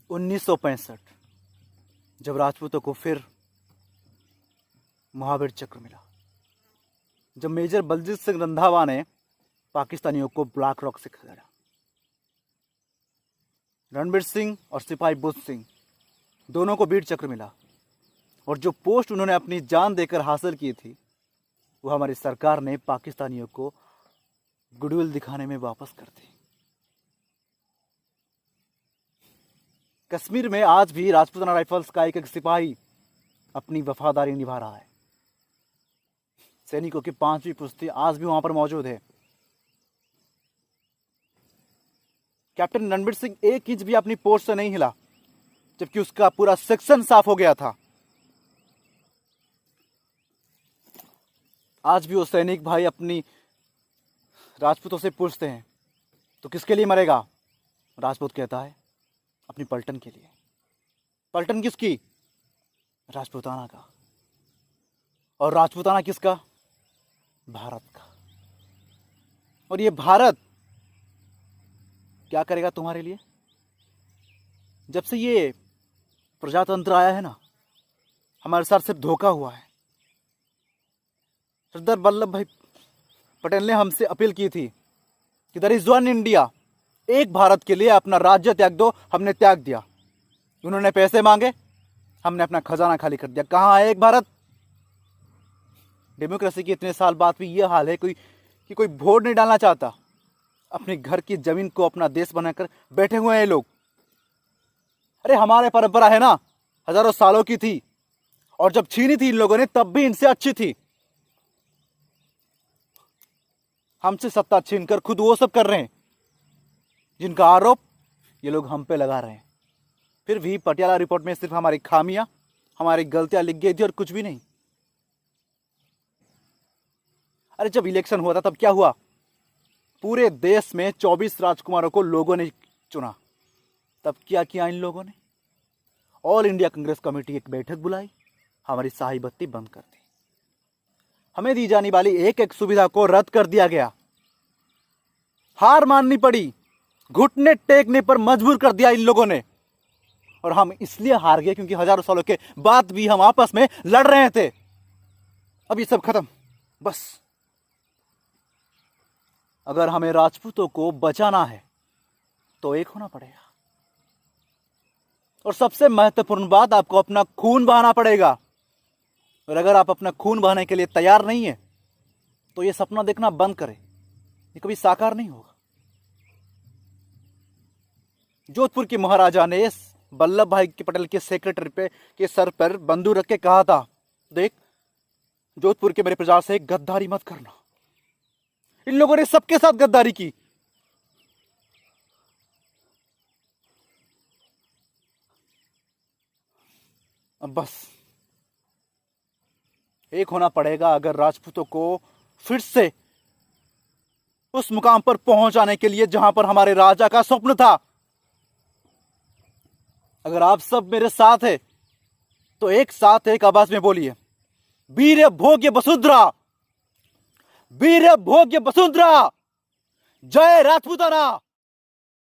1965 जब राजपूतों को फिर महावीर चक्र मिला, जब मेजर बलजीत सिंह रंधावा ने पाकिस्तानियों को ब्लैक रॉक से खदेड़ा, रणबीर सिंह और सिपाही बुद्ध सिंह दोनों को वीर चक्र मिला, और जो पोस्ट उन्होंने अपनी जान देकर हासिल की थी वो हमारी सरकार ने पाकिस्तानियों को गुडविल दिखाने में वापस कर दी। कश्मीर में आज भी राजपूताना राइफल्स का एक एक सिपाही अपनी वफादारी निभा रहा है। सैनिकों की 5वीं पुश्ती आज भी वहां पर मौजूद है। कैप्टन रणबीर सिंह 1 इंच भी अपनी पोस्ट से नहीं हिला, जबकि उसका पूरा सेक्शन साफ हो गया था। आज भी वो सैनिक भाई अपनी राजपूतों से पूछते हैं तो किसके लिए मरेगा? राजपूत कहता है अपनी पलटन के लिए। पलटन किसकी? राजपूताना का। और राजपूताना किसका? भारत का। और ये भारत क्या करेगा तुम्हारे लिए? जब से ये प्रजातंत्र आया है ना, हमारे साथ सिर्फ धोखा हुआ है। सरदार वल्लभ भाई पटेल ने हमसे अपील की थी कि देयर इज वन इंडिया, एक भारत के लिए अपना राज्य त्याग दो। हमने त्याग दिया। उन्होंने पैसे मांगे, हमने अपना खजाना खाली कर दिया। कहाँ है एक भारत? डेमोक्रेसी के इतने साल बाद भी ये हाल है कि कोई वोट नहीं डालना चाहता। अपने घर की जमीन को अपना देश बनाकर बैठे हुए हैं लोग। अरे हमारे परंपरा है ना, हजारों सालों की थी, और जब छीनी थी इन लोगों ने तब भी इनसे अच्छी थी। हमसे सत्ता छीनकर खुद वो सब कर रहे हैं जिनका आरोप ये लोग हम पे लगा रहे हैं। फिर भी पटियाला रिपोर्ट में सिर्फ हमारी खामियां, हमारी गलतियां लिख गई थी और कुछ भी नहीं। अरे जब इलेक्शन हुआ था तब क्या हुआ? पूरे देश में 24 राजकुमारों को लोगों ने चुना। तब क्या किया इन लोगों ने? ऑल इंडिया कांग्रेस कमेटी एक बैठक बुलाई, हमारी शाही बत्ती बंद कर दी। हमें दी जाने वाली एक एक सुविधा को रद्द कर दिया गया। हार माननी पड़ी, घुटने टेकने पर मजबूर कर दिया इन लोगों ने। और हम इसलिए हार गए क्योंकि हजारों सालों के बाद भी हम आपस में लड़ रहे थे। अब ये सब खत्म, बस। अगर हमें राजपूतों को बचाना है तो एक होना पड़ेगा। और सबसे महत्वपूर्ण बात, आपको अपना खून बहाना पड़ेगा। और अगर आप अपना खून बहाने के लिए तैयार नहीं है तो ये सपना देखना बंद करें, ये कभी साकार नहीं होगा। जोधपुर के महाराजा ने वल्लभ भाई पटेल के सेक्रेटरी पे के सर पर बंदूक रख के कहा था, देख जोधपुर के मेरे प्रजा से गद्दारी मत करना। इन लोगों ने सबके साथ गद्दारी की। अब बस एक होना पड़ेगा अगर राजपूतों को फिर से उस मुकाम पर पहुंचाने के लिए जहां पर हमारे राजा का स्वप्न था। अगर आप सब मेरे साथ हैं तो एक साथ एक आवाज में बोलिए, वीर भोग्य वसुंधरा, वीर भोग्य वसुंधरा, जय राजपूताना।